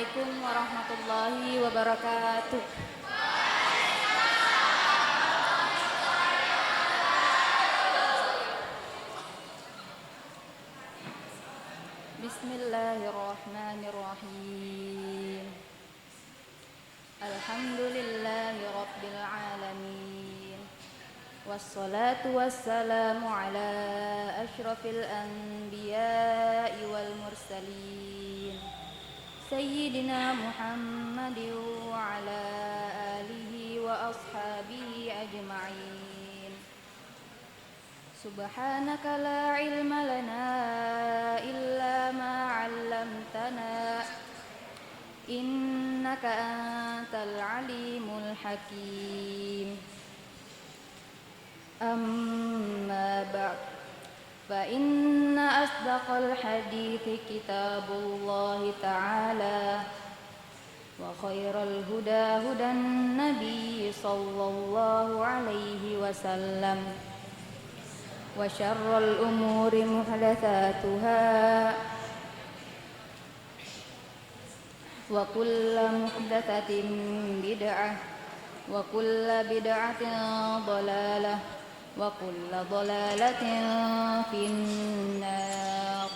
Assalamualaikum warahmatullahi wabarakatuh. Bismillahirrahmanirrahim. Alhamdulillahi rabbil alamin. Wassalatu wassalamu ala asyrafil anbiya'i wal mursalin. Sayyidina Muhammadin wa ala alihi wa ashabihi ajma'in. Subhanaka la ilma lana illa ma 'allamtana innaka antal alimul hakim. Amma ba'd, fa inna asdaqal hadithi kitabullahi ta'ala wa khairal huda hudan nabiy sallallahu alaihi wasallam wa syarrul umuri muhdatsatuha wa kullu muhdatsatin bid'ah wa kullu bid'atin dhalalah wa kullu dhalalatin finnar.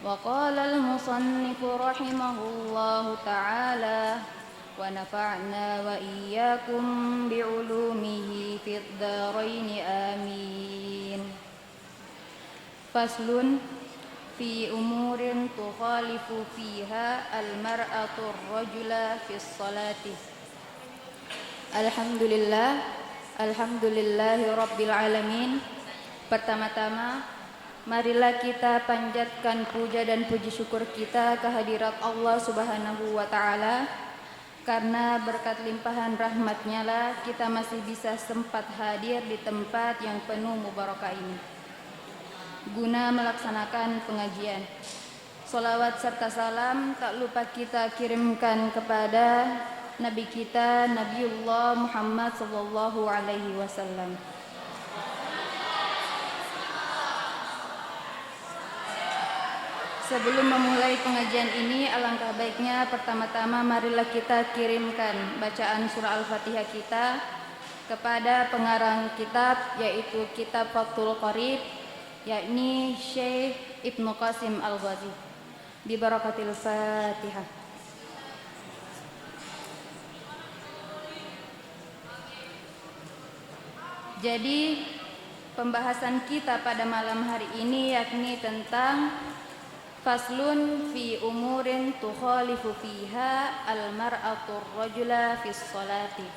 Wa qala al-musannifu rahimahullahu ta'ala wa nafa'na wa iyyakum bi'ulumihi fid dharain amin. Faslun fi umurin tukhalifu fiha al-mar'atu ar-rajula fi sholati. Alhamdulillahi rabbil alamin. Pertama-tama marilah kita panjatkan puja dan puji syukur kita kehadirat Allah Subhanahu wa ta'ala. Karena berkat limpahan rahmatnya lah kita masih bisa sempat hadir di tempat yang penuh mubarakah ini guna melaksanakan pengajian. Salawat serta salam tak lupa kita kirimkan kepada Nabi kita Nabiullah Muhammad sallallahu alaihi wasallam. Sebelum memulai pengajian ini, alangkah baiknya pertama-tama marilah kita kirimkan bacaan surah Al-Fatihah kita kepada pengarang kitab, yaitu kitab Fathul Qarib, yakni Syekh Ibnu Qasim Al-Ghazi. Bi barakatil Fatihah. Jadi pembahasan kita pada malam hari ini yakni tentang faslun fi umurin tukhalifu fiha al-mar'atu ar-rajula fi sholati.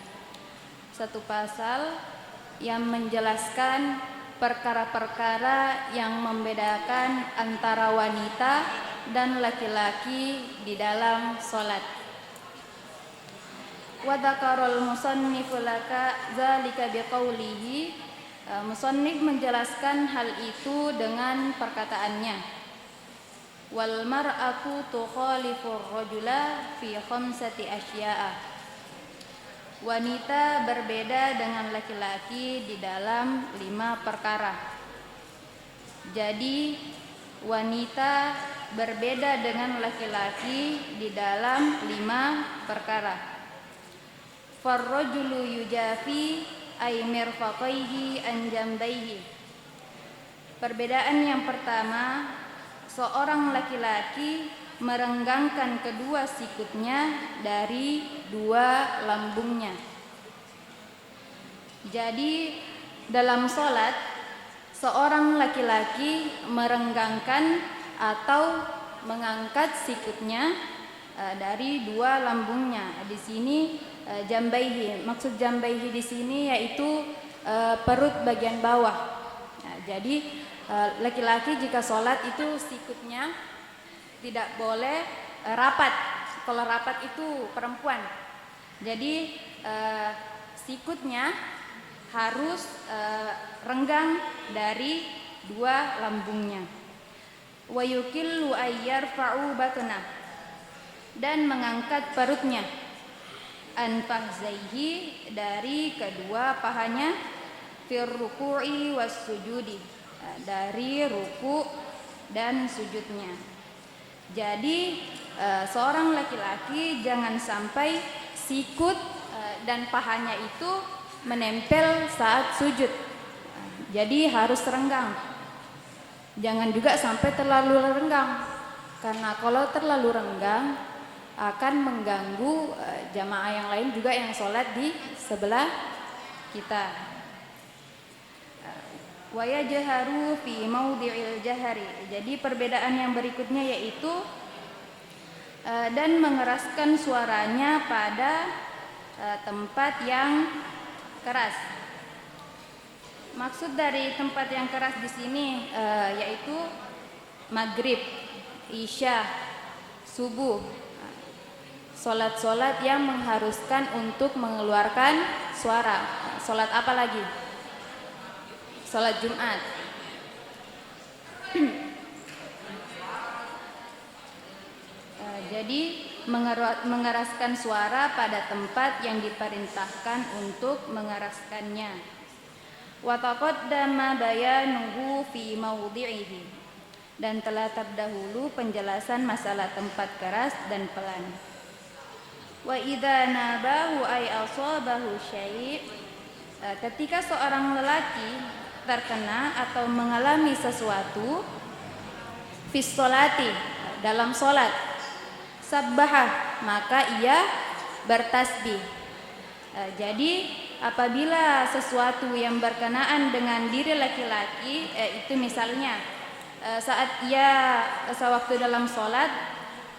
Satu pasal yang menjelaskan perkara-perkara yang membedakan antara wanita dan laki-laki di dalam sholat. Wa dzakarul musannifu laka dzalika biqaulihi. Musannif menjelaskan hal itu dengan perkataannya, wal mar'atu tukhalifur rajula fi khamsati asya'a. Wanita berbeda dengan laki-laki di dalam 5 perkara. Jadi wanita berbeda dengan laki-laki di dalam 5 perkara. Farrajulu yujafi ay mirfaqaihi an jambaihi. Perbedaan yang pertama, seorang laki-laki merenggangkan kedua sikutnya dari 2 lambungnya. Jadi dalam sholat, seorang laki-laki merenggangkan atau mengangkat sikutnya dari 2 lambungnya. Di sini jambaihi, maksud jambaihi di sini yaitu perut bagian bawah. Nah, jadi laki-laki jika sholat itu sikutnya tidak boleh rapat. Kalau rapat itu perempuan. Jadi sikutnya harus renggang dari 2 lambungnya. Wa yukillu ayyarfa'u batnah, dan mengangkat perutnya. Anfahzaihi, dari kedua pahanya. Fir ruku'i was sujudi, dari ruku dan sujudnya. Jadi seorang laki-laki jangan sampai sikut dan pahanya itu menempel saat sujud. Jadi harus renggang. Jangan juga sampai terlalu renggang, karena kalau terlalu renggang akan mengganggu jamaah yang lain juga yang sholat di sebelah kita. Wa yajharu fi maudhi'il jahari. Jadi perbedaan yang berikutnya yaitu dan mengeraskan suaranya pada tempat yang keras. Maksud dari tempat yang keras di sini yaitu maghrib, isya, subuh. Solat-solat yang mengharuskan untuk mengeluarkan suara. Solat apa lagi? Solat Jumat. Jadi mengeraskan suara pada tempat yang diperintahkan untuk mengeraskannya. Wa taqaddama bayanuhu fi mawdhi'ihi. Dan telah terdahulu penjelasan masalah tempat keras dan pelan. Wa idza nabahu ay asabahu syai'. Ketika seorang lelaki terkena atau mengalami sesuatu fis sholati, dalam solat, sabbaha, maka ia bertasbih. Jadi apabila sesuatu yang berkenaan dengan diri laki-laki, itu misalnya saat sewaktu dalam solat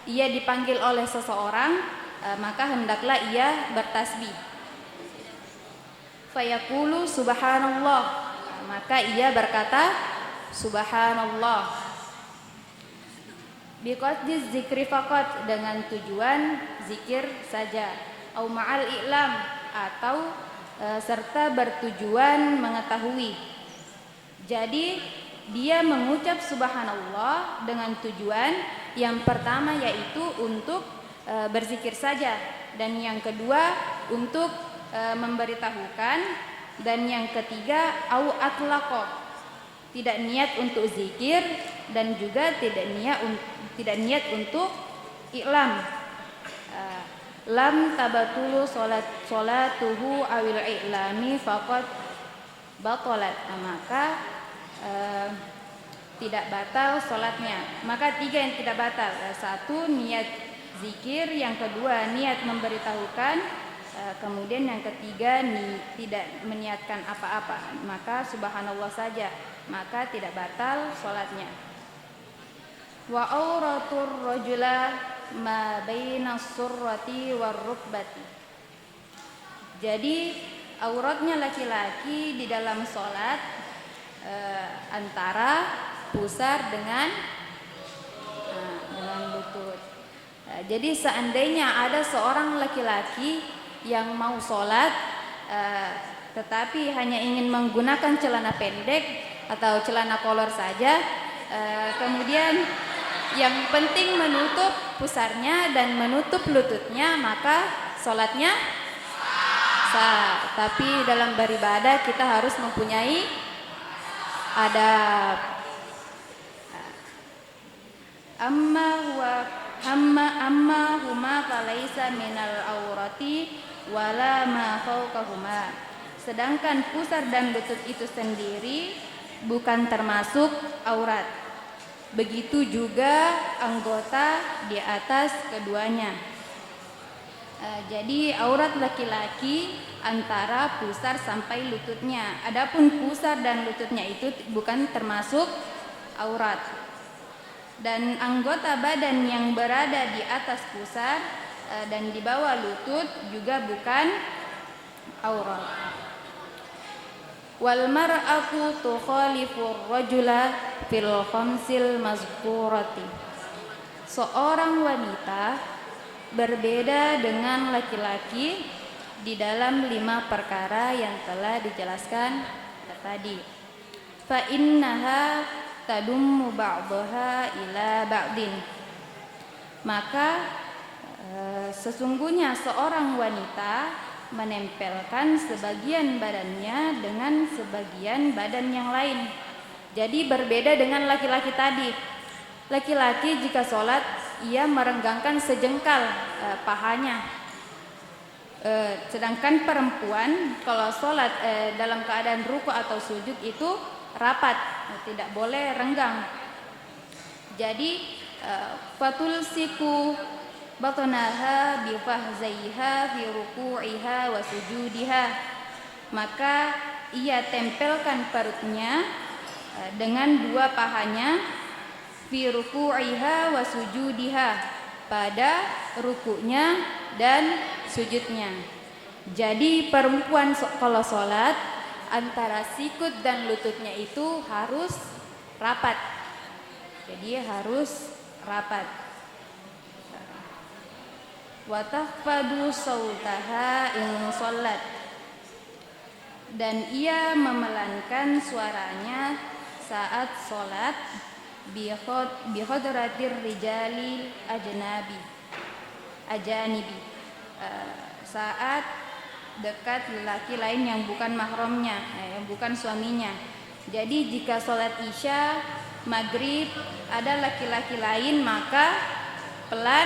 ia dipanggil oleh seseorang, maka hendaklah ia bertasbih. Fayaqulu subhanallah, maka ia berkata subhanallah. Biqasdi zikri faqat, dengan tujuan zikir saja. Au ma'al i'lam, atau serta bertujuan mengetahui. Jadi dia mengucap subhanallah dengan tujuan yang pertama yaitu untuk berzikir saja, dan yang kedua untuk memberitahukan, dan yang ketiga au atlaqo, tidak niat untuk zikir dan juga tidak niat untuk i'lam. Lam tabatulu salatuhu awil i'lami faqad batalat, maka tidak batal salatnya. Maka 3 yang tidak batal. 1 niat zikir, yang kedua niat memberitahukan, kemudian yang ketiga tidak meniatkan apa-apa, maka subhanallah saja, maka tidak batal salatnya. Wa auratur rajula ma baina surrati war rukbati. Jadi auratnya laki-laki di dalam salat antara pusar dengan lutut. Jadi seandainya ada seorang laki-laki yang mau sholat tetapi hanya ingin menggunakan celana pendek atau celana kolor saja, kemudian yang penting menutup pusarnya dan menutup lututnya, maka sholatnya sah. Tapi dalam beribadah kita harus mempunyai adab. Amma huma falaisa minal aurati wala ma fawqahuma. Sedangkan pusar dan lutut itu sendiri bukan termasuk aurat. Begitu juga anggota di atas keduanya. Jadi aurat laki-laki antara pusar sampai lututnya. Adapun pusar dan lututnya itu bukan termasuk aurat. Dan anggota badan yang berada di atas pusar dan di bawah lutut juga bukan aurat. Wal mar'atu tukhalifur rajula fil khamsil mazkurati. Seorang wanita berbeda dengan laki-laki di dalam 5 perkara yang telah dijelaskan tadi. Fa innaha tadummu ba'daha ila ba'din. Maka sesungguhnya seorang wanita menempelkan sebagian badannya dengan sebagian badan yang lain. Jadi berbeda dengan laki-laki tadi. Laki-laki jika sholat ia merenggangkan sejengkal pahanya. Sedangkan perempuan kalau sholat dalam keadaan ruku atau sujud itu rapat, tidak boleh renggang. Jadi fatulsiku batnaha bi fahzaiha fi ruku'iha wa sujudiha, maka ia tempelkan perutnya dengan dua pahanya fi ruku'iha wa sujudiha, pada rukunya dan sujudnya. Jadi perempuan kalau sholat antara sikut dan lututnya itu harus rapat. Jadi harus rapat. Wa tahfadu sautaha in sholat, dan ia memelankan suaranya saat sholat bihodratir rijali ajanibi, saat dekat lelaki lain yang bukan mahramnya, yang bukan suaminya. Jadi jika sholat isya, maghrib ada laki-laki lain, maka pelan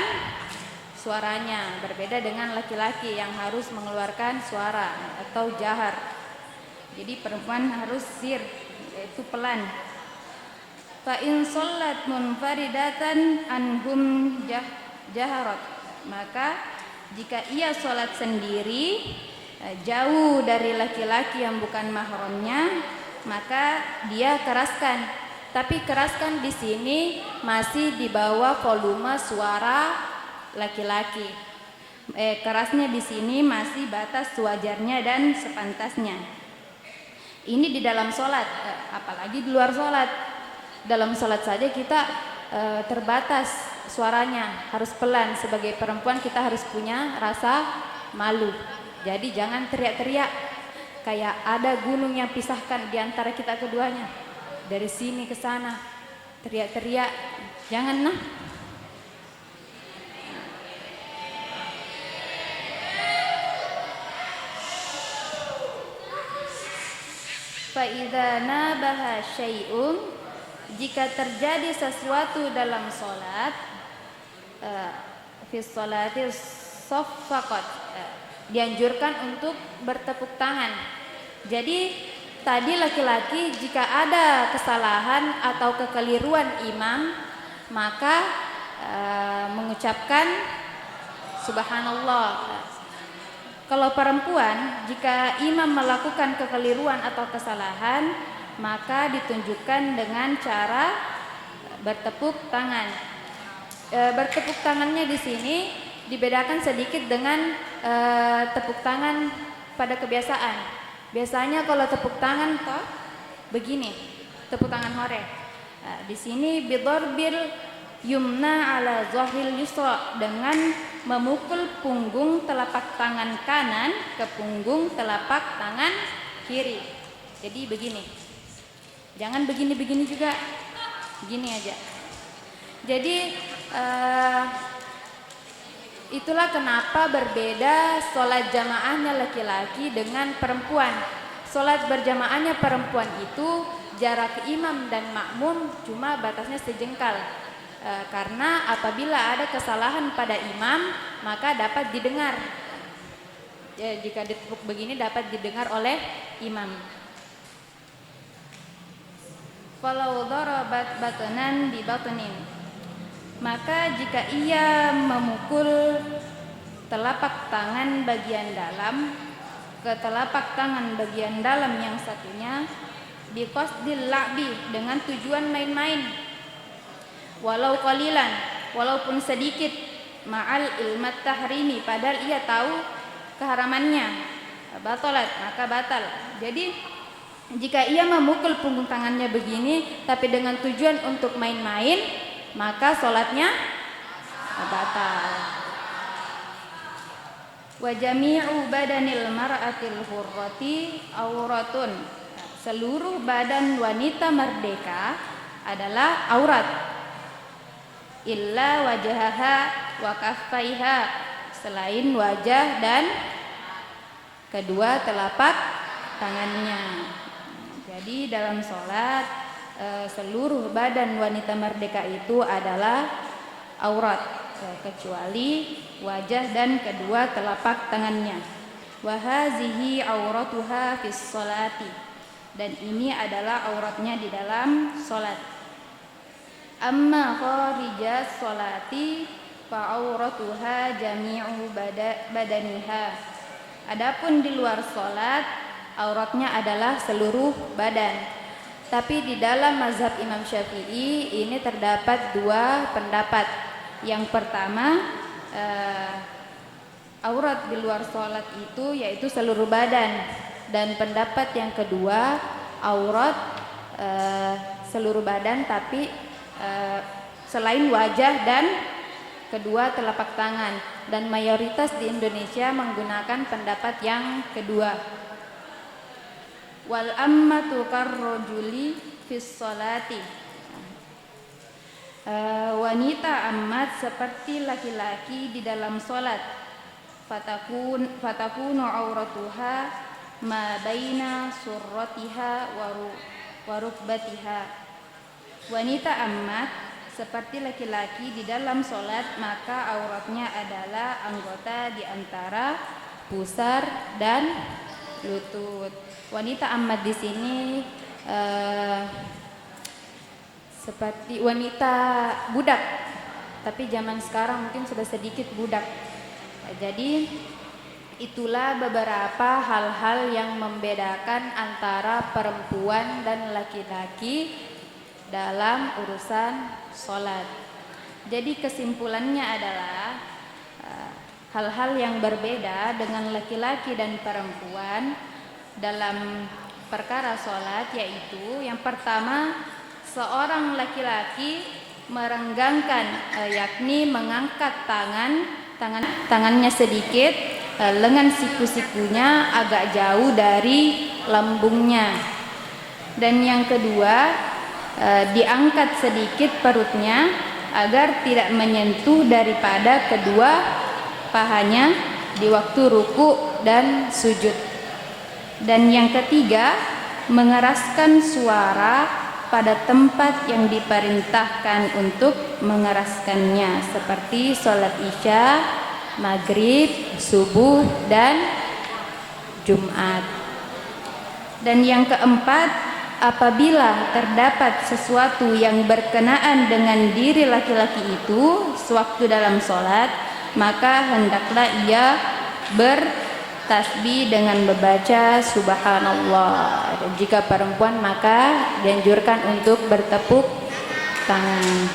suaranya, berbeda dengan laki-laki yang harus mengeluarkan suara atau jahar. Jadi perempuan harus sir, yaitu pelan. Fa in shollat munfaridatan anhum jaharat, maka jika ia sholat sendiri jauh dari laki-laki yang bukan mahramnya, maka dia keraskan. Tapi keraskan di sini masih di bawah volume suara laki-laki. Kerasnya di sini masih batas sewajarnya dan sepantasnya. Ini di dalam sholat, apalagi di luar sholat. Dalam sholat saja kita terbatas suaranya, harus pelan. Sebagai perempuan kita harus punya rasa malu. Jadi jangan teriak-teriak kayak ada gunung yang pisahkan di antara kita keduanya. Dari sini ke sana teriak-teriak, jangan nah. Fa'idha nabaha syai'un, jika terjadi sesuatu dalam sholat, fi sholati saffaqat, dianjurkan untuk bertepuk tangan. Jadi tadi laki-laki jika ada kesalahan atau kekeliruan imam, maka mengucapkan subhanallah. Kalau perempuan, jika imam melakukan kekeliruan atau kesalahan, maka ditunjukkan dengan cara bertepuk tangan. Bertepuk tangannya di sini dibedakan sedikit dengan tepuk tangan pada kebiasaan. Biasanya kalau tepuk tangan toh begini, tepuk tangan hore. Di sini bidorbil yumna ala zahril yusra, dengan memukul punggung telapak tangan kanan ke punggung telapak tangan kiri. Jadi begini. Jangan begini-begini juga. Begini aja. Jadi itulah kenapa berbeda sholat jamaahnya laki-laki dengan perempuan. Sholat berjamaahnya perempuan itu jarak imam dan makmum cuma batasnya sejengkal. Karena apabila ada kesalahan pada imam, maka dapat didengar. Jika ditepuk begini dapat didengar oleh imam. Falau darabat batnan bi batnin, maka jika ia memukul telapak tangan bagian dalam ke telapak tangan bagian dalam yang satunya, biqasdil la'bi, dengan tujuan main-main, walau qalilan, walaupun sedikit, ma'al ilmat tahrimi, padahal ia tahu keharamannya, batalat, maka batal. Jadi jika ia memukul punggung tangannya begini tapi dengan tujuan untuk main-main, maka sholatnya batal. Wa jami'u badanil mar'atil hurrati auratun, seluruh badan wanita merdeka adalah aurat, illa wajahaha wa kaffaiha, selain wajah dan kedua telapak tangannya. Jadi dalam sholat seluruh badan wanita merdeka itu adalah aurat kecuali wajah dan kedua telapak tangannya. Wa hazihi auratuha fis sholati, dan ini adalah auratnya di dalam salat. Amma kharijas sholati fa auratuha jami'u badaniha. Adapun di luar salat auratnya adalah seluruh badan. Tapi di dalam mazhab Imam Syafi'i ini terdapat dua pendapat. Yang pertama, aurat di luar sholat itu yaitu seluruh badan. Dan pendapat yang kedua, aurat seluruh badan tapi selain wajah dan kedua telapak tangan. Dan mayoritas di Indonesia menggunakan pendapat yang kedua. Wal ammatu karrojuli fis sholati. Wanita ammat seperti laki-laki di dalam sholat. Fatakunu auratuha ma baina surratiha wa rukbatiha. Wanita ammat seperti laki-laki di dalam sholat, maka auratnya adalah anggota di antara pusar dan lutut. Wanita ammat di sini seperti wanita budak, tapi zaman sekarang mungkin sudah sedikit budak. Jadi itulah beberapa hal-hal yang membedakan antara perempuan dan laki-laki dalam urusan sholat. Jadi kesimpulannya adalah hal-hal yang berbeda dengan laki-laki dan perempuan dalam perkara sholat, yaitu yang pertama, seorang laki-laki merenggangkan yakni mengangkat tangannya sedikit, lengan siku-sikunya agak jauh dari lambungnya. Dan yang kedua, diangkat sedikit perutnya agar tidak menyentuh daripada kedua pahanya di waktu ruku dan sujud. Dan yang ketiga, mengeraskan suara pada tempat yang diperintahkan untuk mengeraskannya, seperti sholat isya, maghrib, subuh, dan Jumat. Dan yang keempat, apabila terdapat sesuatu yang berkenaan dengan diri laki-laki itu sewaktu dalam sholat, maka hendaklah ia bertasbih dengan membaca subhanallah. Dan jika perempuan maka dianjurkan untuk bertepuk tangan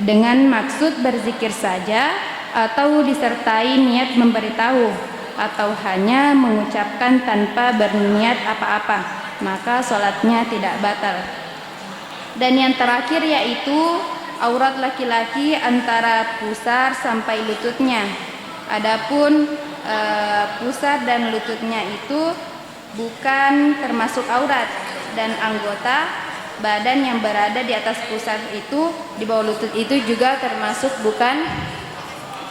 dengan maksud berzikir saja, atau disertai niat memberitahu, atau hanya mengucapkan tanpa berniat apa-apa, maka sholatnya tidak batal. Dan yang terakhir yaitu aurat laki-laki antara pusar sampai lututnya. Adapun pusar dan lututnya itu bukan termasuk aurat, dan anggota badan yang berada di atas pusar itu di bawah lutut itu juga termasuk bukan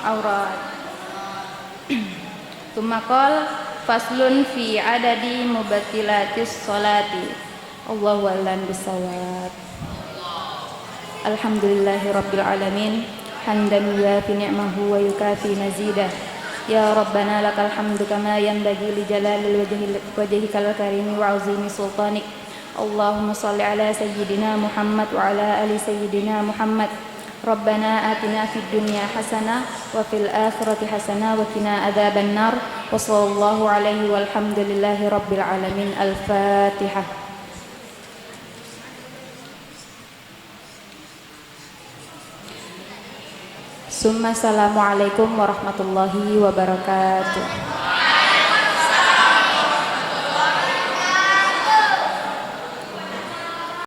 aurat. Tumakol faslun fi adadi mubatilatis sholati. Allahu a'lam bishawab. Alhamdulillahi rabbil alamin, hamdan yuwafi ni'mahu wa yukafi mazidah. Ya Rabbana lakal hamdu kama yanbaghi li jalalil wajhikal karimi wa 'azimi sultanik. Allahumma salli ala sayyidina Muhammad wa ala ali sayyidina Muhammad. Rabbana atina fid dunya hasanah wa fil akhirati hasanah wa qina adzaban nar. Wa sallallahu alaihi walhamdulillahi rabbil alamin. Al-Fatihah. Summa assalamualaikum warahmatullahi wabarakatuh.